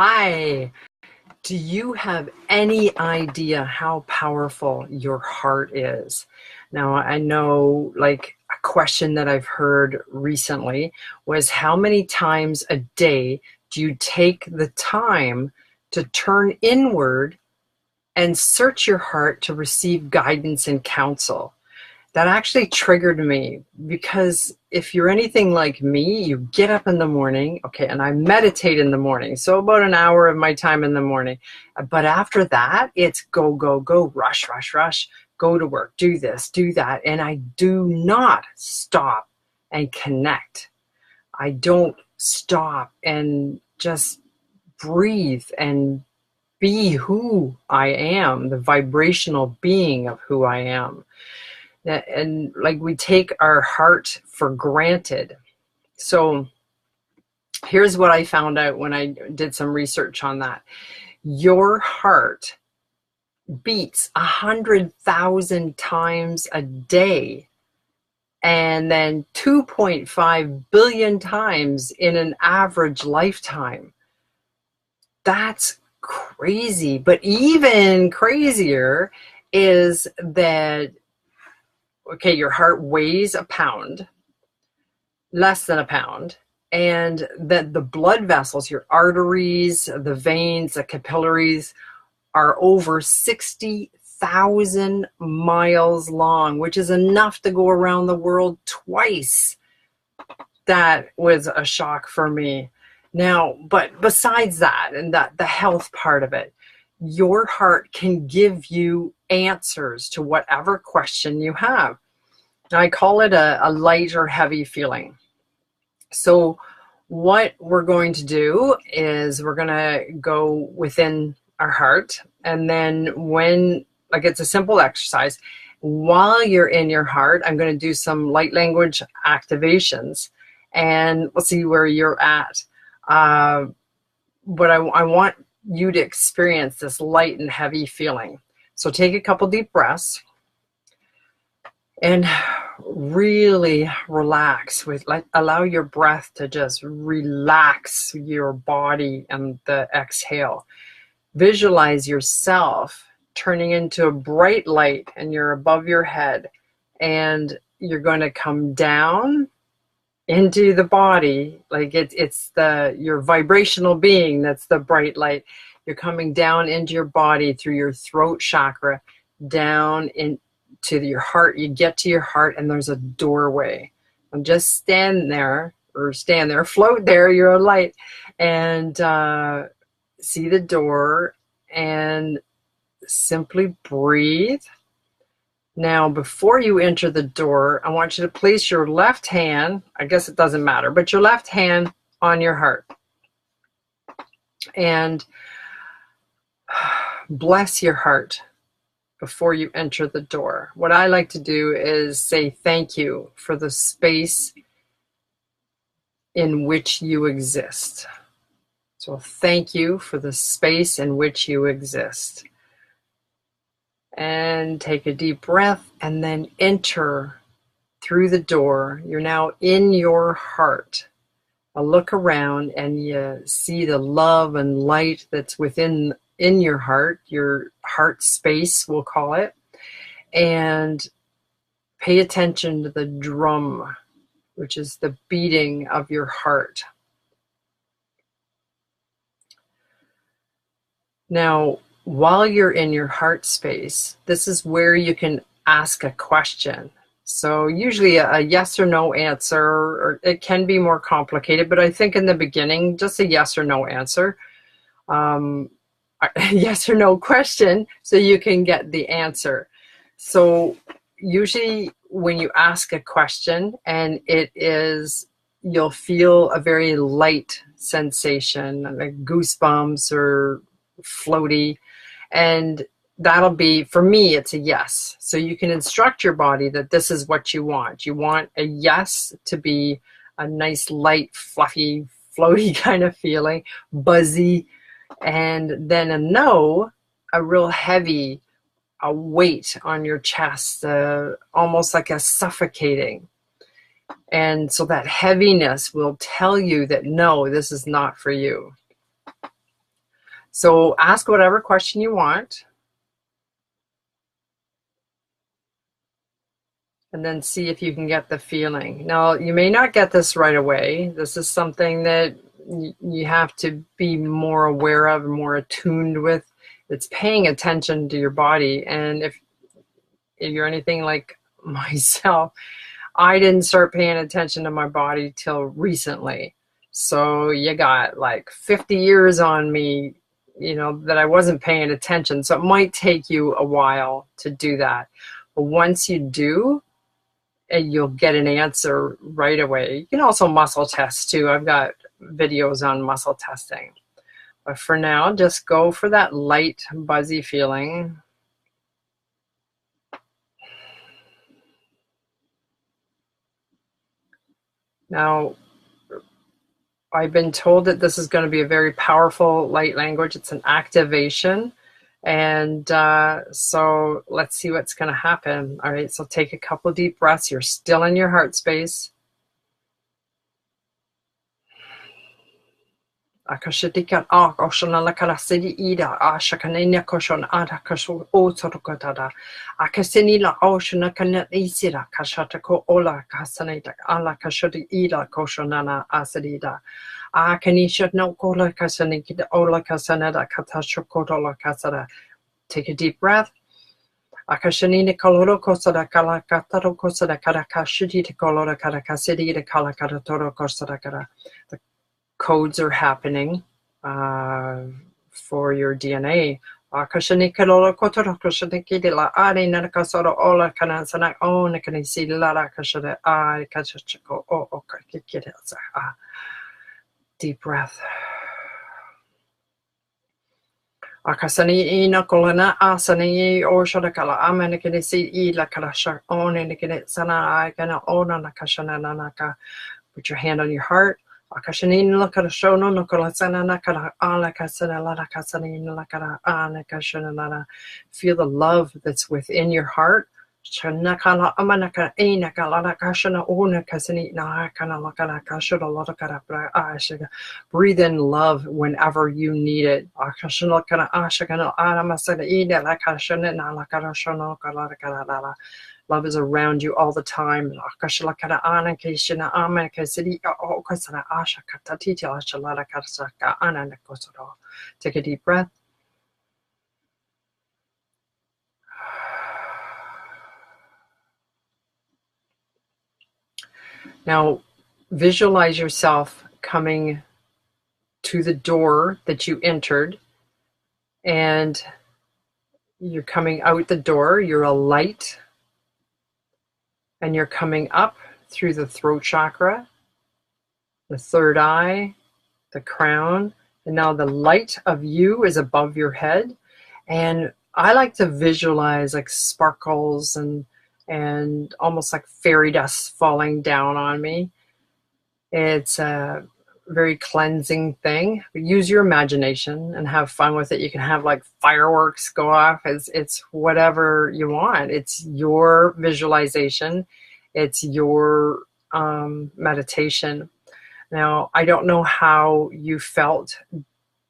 Hi. Do you have any idea how powerful your heart is? Now, I know like a question that I've heard recently was how many times a day do you take the time to turn inward and search your heart to receive guidance and counsel? That actually triggered me because if you're anything like me, you get up in the morning, okay, and I meditate in the morning. So about an hour of my time in the morning. But after that, it's go, go, go, rush, rush, rush, go to work, do this, do that. And I do not stop and connect. I don't stop and just breathe and be who I am, the vibrational being of who I am. And like we take our heart for granted. So here's what I found out when I did some research on that. Your heart beats 100,000 times a day, and then 2.5 billion times in an average lifetime. That's crazy. But even crazier is that, okay, your heart weighs a pound, less than a pound, and that the blood vessels, your arteries, the veins, the capillaries, are over 60,000 miles long, which is enough to go around the world twice. That was a shock for me. Now, but besides that, and that the health part of it, your heart can give you answers to whatever question you have. I call it a light or heavy feeling. So what we're going to do is we're going to go within our heart, and then when, like, it's a simple exercise. While you're in your heart, I'm going to do some light language activations, and we'll see where you're at. But I want you to experience this light and heavy feeling. So take a couple deep breaths and really relax with, like, allow your breath to just relax your body and the exhale. Visualize yourself turning into a bright light and you're above your head, and you're going to come down into the body, like it's your vibrational being that's the bright light. You're coming down into your body through your throat chakra, down into your heart. You get to your heart and there's a doorway. And just stand there, float there, you're a light, and see the door and simply breathe. Now, before you enter the door, I want you to place your left hand, I guess it doesn't matter, but your left hand on your heart. And bless your heart before you enter the door. What I like to do is say thank you for the space in which you exist. So thank you for the space in which you exist. And take a deep breath and then enter through the door. You're now in your heart. A look around and you see the love and light that's within your heart space, we'll call it. And pay attention to the drum, which is the beating of your heart. Now, while you're in your heart space, this is where you can ask a question. So usually a yes or no answer, or it can be more complicated, but I think in the beginning, just a yes or no answer, yes or no question, so you can get the answer. So usually when you ask a question and you'll feel a very light sensation, like goosebumps or floaty. And that'll be, for me, it's a yes. So you can instruct your body that this is what you want. You want a yes to be a nice, light, fluffy, floaty kind of feeling, buzzy. And then a no, a real heavy, a weight on your chest, almost like a suffocating. And so that heaviness will tell you that no, this is not for you. So ask whatever question you want, and then see if you can get the feeling. Now, you may not get this right away. This is something that you have to be more aware of, more attuned with. It's paying attention to your body. And if you're anything like myself, I didn't start paying attention to my body till recently. So you got like 50 years on me, that I wasn't paying attention. So it might take you a while to do that. But once you do, you'll get an answer right away. You can also muscle test too. I've got videos on muscle testing. But for now, just go for that light, buzzy feeling. Now, I've been told that this is going to be a very powerful light language. It's an activation. And so let's see what's going to happen. All right, so take a couple deep breaths. You're still in your heart space. Akashitika oshana lakara sidi ida ashakanina koshon ada kasho otorokota akasini la oshana kana isira kashatako ola kasanita ala kashodi ida koshonana asidida akanisha no kola kasanikida ola kasanada katashokotola kasada. Take a deep breath. Akashanina koloro kosada kala kataro kosada kara kashudi to kolora kara kasidi to kala kara toro kosada kara. Codes are happening for your DNA. Deep breath. Akasani ina kolana asani oshadakala amenikini si ila karasha on and sana I gonna own on akashana. Put your hand on your heart. Akashanin lakarashono no kolasana nakara ala kasana la kasanin lakara ana kashanana. Feel the love that's within your heart. Chanakala amanaka ina kalana kashana ona kasani na kana lakara kashana lakara ashaga. Breathe in love whenever you need it. Akashana kana ashagana ana masana ina lakashana na lakarashono kalara. Love is around you all the time. Take a deep breath. Now, visualize yourself coming to the door that you entered, and you're coming out the door. You're a light. And you're coming up through the throat chakra, the third eye, the crown, and now the light of you is above your head. And I like to visualize like sparkles and almost like fairy dust falling down on me. It's a very cleansing thing. Use your imagination and have fun with it. You can have like fireworks go off. It's whatever you want. It's your visualization. It's your meditation. Now, I don't know how you felt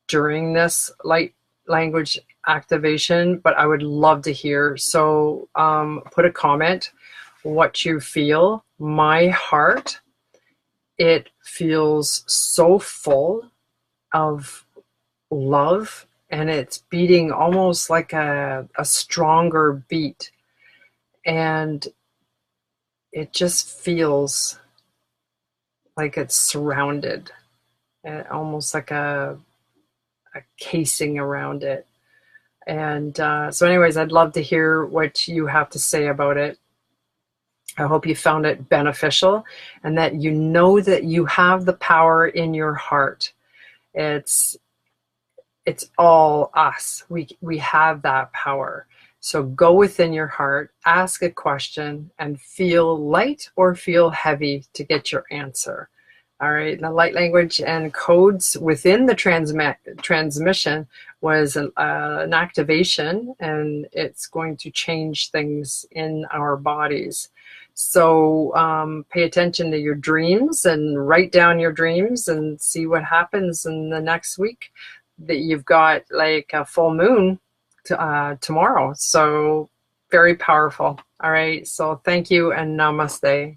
during this light language activation, but I would love to hear. So put a comment what you feel. My heart, it feels so full of love, and it's beating almost like a stronger beat. And it just feels like it's surrounded, almost like a casing around it. And so anyways, I'd love to hear what you have to say about it. I hope you found it beneficial and that you know that you have the power in your heart. It's all us. We have that power. So go within your heart, ask a question, and feel light or feel heavy to get your answer. All right, the light language and codes within the transmission was an activation, and it's going to change things in our bodies. So pay attention to your dreams and write down your dreams and see what happens in the next week. that you've got like a full moon tomorrow. So very powerful. All right. So thank you and namaste.